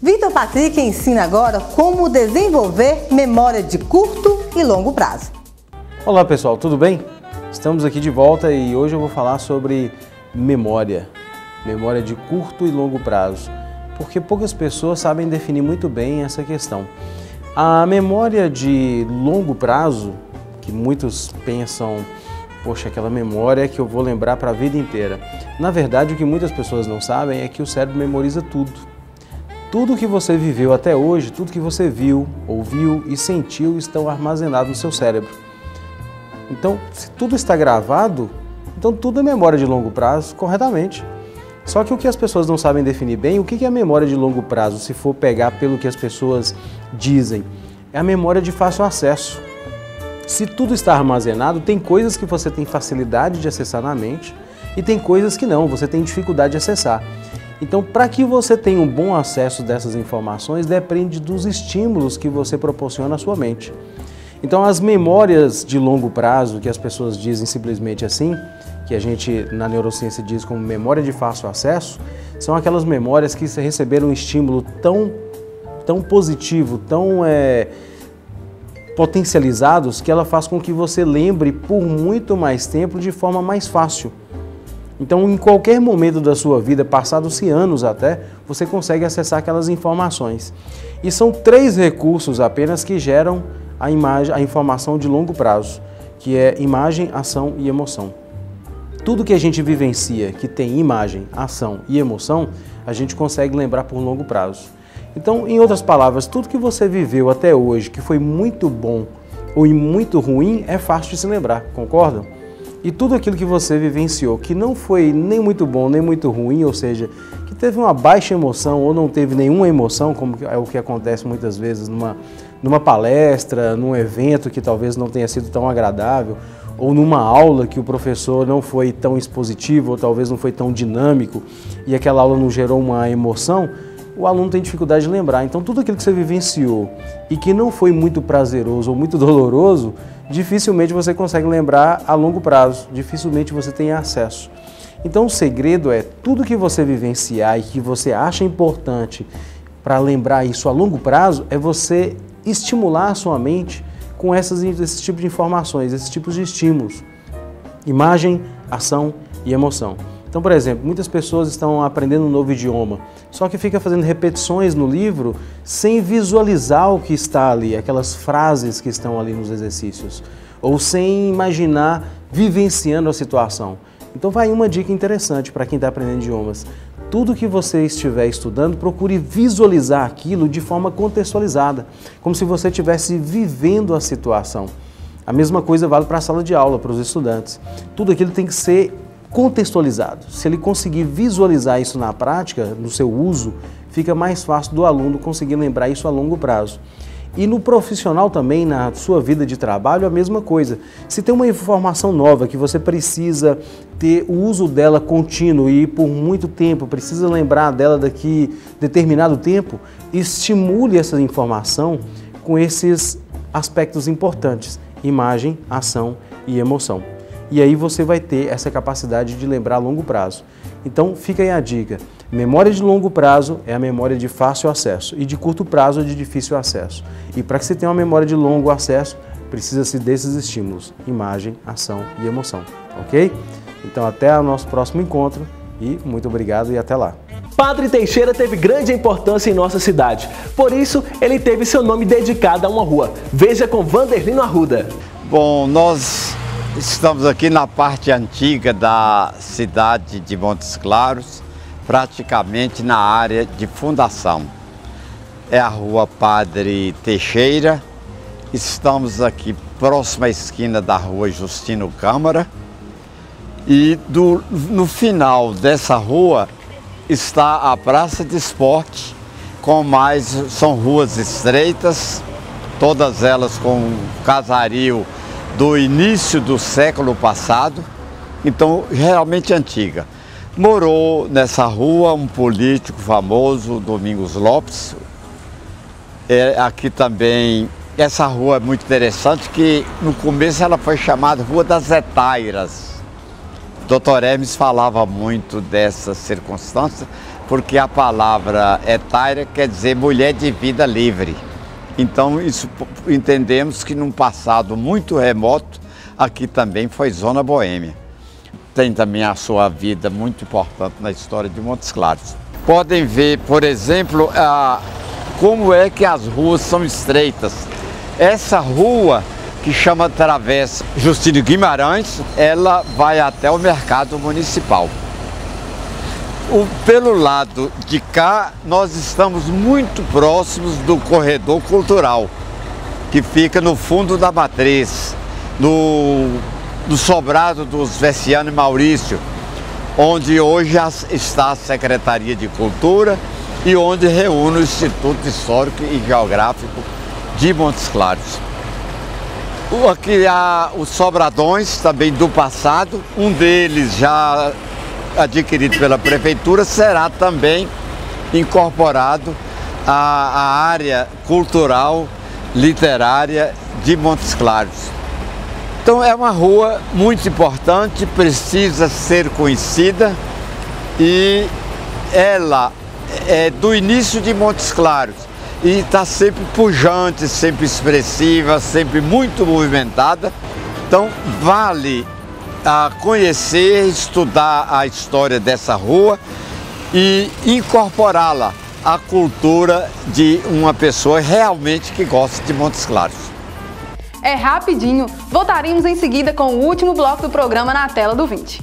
Vitor Patrick ensina agora como desenvolver memória de curto e longo prazo. Olá pessoal, tudo bem? Estamos aqui de volta e hoje eu vou falar sobre memória de curto e longo prazo, porque poucas pessoas sabem definir muito bem essa questão. A memória de longo prazo, que muitos pensam, poxa, aquela memória que eu vou lembrar para a vida inteira. Na verdade, o que muitas pessoas não sabem é que o cérebro memoriza tudo. Tudo que você viveu até hoje, tudo que você viu, ouviu e sentiu estão armazenados no seu cérebro. Então, se tudo está gravado, então tudo é memória de longo prazo, corretamente. Só que o que as pessoas não sabem definir bem, o que é memória de longo prazo, se for pegar pelo que as pessoas dizem, é a memória de fácil acesso. Se tudo está armazenado, tem coisas que você tem facilidade de acessar na mente e tem coisas que não, você tem dificuldade de acessar. Então, para que você tenha um bom acesso dessas informações, depende dos estímulos que você proporciona à sua mente. Então, as memórias de longo prazo, que as pessoas dizem simplesmente assim, que a gente na neurociência diz como memória de fácil acesso, são aquelas memórias que receberam um estímulo tão positivo, tão potencializados, que ela faz com que você lembre por muito mais tempo de forma mais fácil. Então, em qualquer momento da sua vida, passados-se anos até, você consegue acessar aquelas informações. E são 3 recursos apenas que geram a informação de longo prazo, que é imagem, ação e emoção. Tudo que a gente vivencia, que tem imagem, ação e emoção, a gente consegue lembrar por longo prazo. Então, em outras palavras, tudo que você viveu até hoje, que foi muito bom ou muito ruim, é fácil de se lembrar, concordam? E tudo aquilo que você vivenciou, que não foi nem muito bom, nem muito ruim, ou seja, que teve uma baixa emoção ou não teve nenhuma emoção, como é o que acontece muitas vezes numa palestra, num evento que talvez não tenha sido tão agradável, ou numa aula que o professor não foi tão expositivo, ou talvez não foi tão dinâmico, e aquela aula não gerou uma emoção, o aluno tem dificuldade de lembrar. Então, tudo aquilo que você vivenciou e que não foi muito prazeroso ou muito doloroso, dificilmente você consegue lembrar a longo prazo, dificilmente você tem acesso. Então, o segredo é tudo que você vivenciar e que você acha importante para lembrar isso a longo prazo, é você estimular a sua mente com esses tipos de informações, esses tipos de estímulos. Imagem, ação e emoção. Então, por exemplo, muitas pessoas estão aprendendo um novo idioma, só que fica fazendo repetições no livro sem visualizar o que está ali, aquelas frases que estão ali nos exercícios, ou sem imaginar vivenciando a situação. Então vai uma dica interessante para quem está aprendendo idiomas. Tudo que você estiver estudando, procure visualizar aquilo de forma contextualizada, como se você estivesse vivendo a situação. A mesma coisa vale para a sala de aula, para os estudantes. Tudo aquilo tem que ser contextualizado. Se ele conseguir visualizar isso na prática, no seu uso, fica mais fácil do aluno conseguir lembrar isso a longo prazo. E no profissional também, na sua vida de trabalho, a mesma coisa. Se tem uma informação nova que você precisa ter o uso dela contínuo e por muito tempo, precisa lembrar dela daqui determinado tempo, estimule essa informação com esses aspectos importantes: imagem, ação e emoção. E aí você vai ter essa capacidade de lembrar a longo prazo. Então fica aí a dica: memória de longo prazo é a memória de fácil acesso e de curto prazo é de difícil acesso. E para que você tenha uma memória de longo acesso, precisa-se desses estímulos: imagem, ação e emoção, ok? Então até o nosso próximo encontro e muito obrigado e até lá. Padre Teixeira teve grande importância em nossa cidade, por isso ele teve seu nome dedicado a uma rua. Veja com Vanderlino Arruda. Bom, nós estamos aqui na parte antiga da cidade de Montes Claros, praticamente na área de fundação. É a rua Padre Teixeira. Estamos aqui próximo à esquina da rua Justino Câmara. E no final dessa rua está a Praça de Esporte, são ruas estreitas, todas elas com casario do início do século passado, então realmente antiga. Morou nessa rua um político famoso, Domingos Lopes. Aqui também, essa rua é muito interessante, que no começo ela foi chamada Rua das Etairas. Dr. Hermes falava muito dessa circunstância, porque a palavra etária quer dizer mulher de vida livre. Então, isso entendemos que num passado muito remoto, aqui também foi zona boêmia. Tem também a sua vida muito importante na história de Montes Claros. Podem ver, por exemplo, como é que as ruas são estreitas. Essa rua, que chama Travessa Justino Guimarães, ela vai até o mercado municipal. Pelo lado de cá, nós estamos muito próximos do corredor cultural, que fica no fundo da matriz, no sobrado dos Veciano e Maurício, onde hoje está a Secretaria de Cultura e onde reúne o Instituto Histórico e Geográfico de Montes Claros. Aqui há os sobradões também do passado, um deles já adquirido pela Prefeitura, será também incorporado à área cultural, literária de Montes Claros. Então é uma rua muito importante, precisa ser conhecida e ela é do início de Montes Claros e está sempre pujante, sempre expressiva, sempre muito movimentada. Então vale a conhecer, estudar a história dessa rua e incorporá-la à cultura de uma pessoa realmente que gosta de Montes Claros. É rapidinho, voltaremos em seguida com o último bloco do programa Na Tela do 20.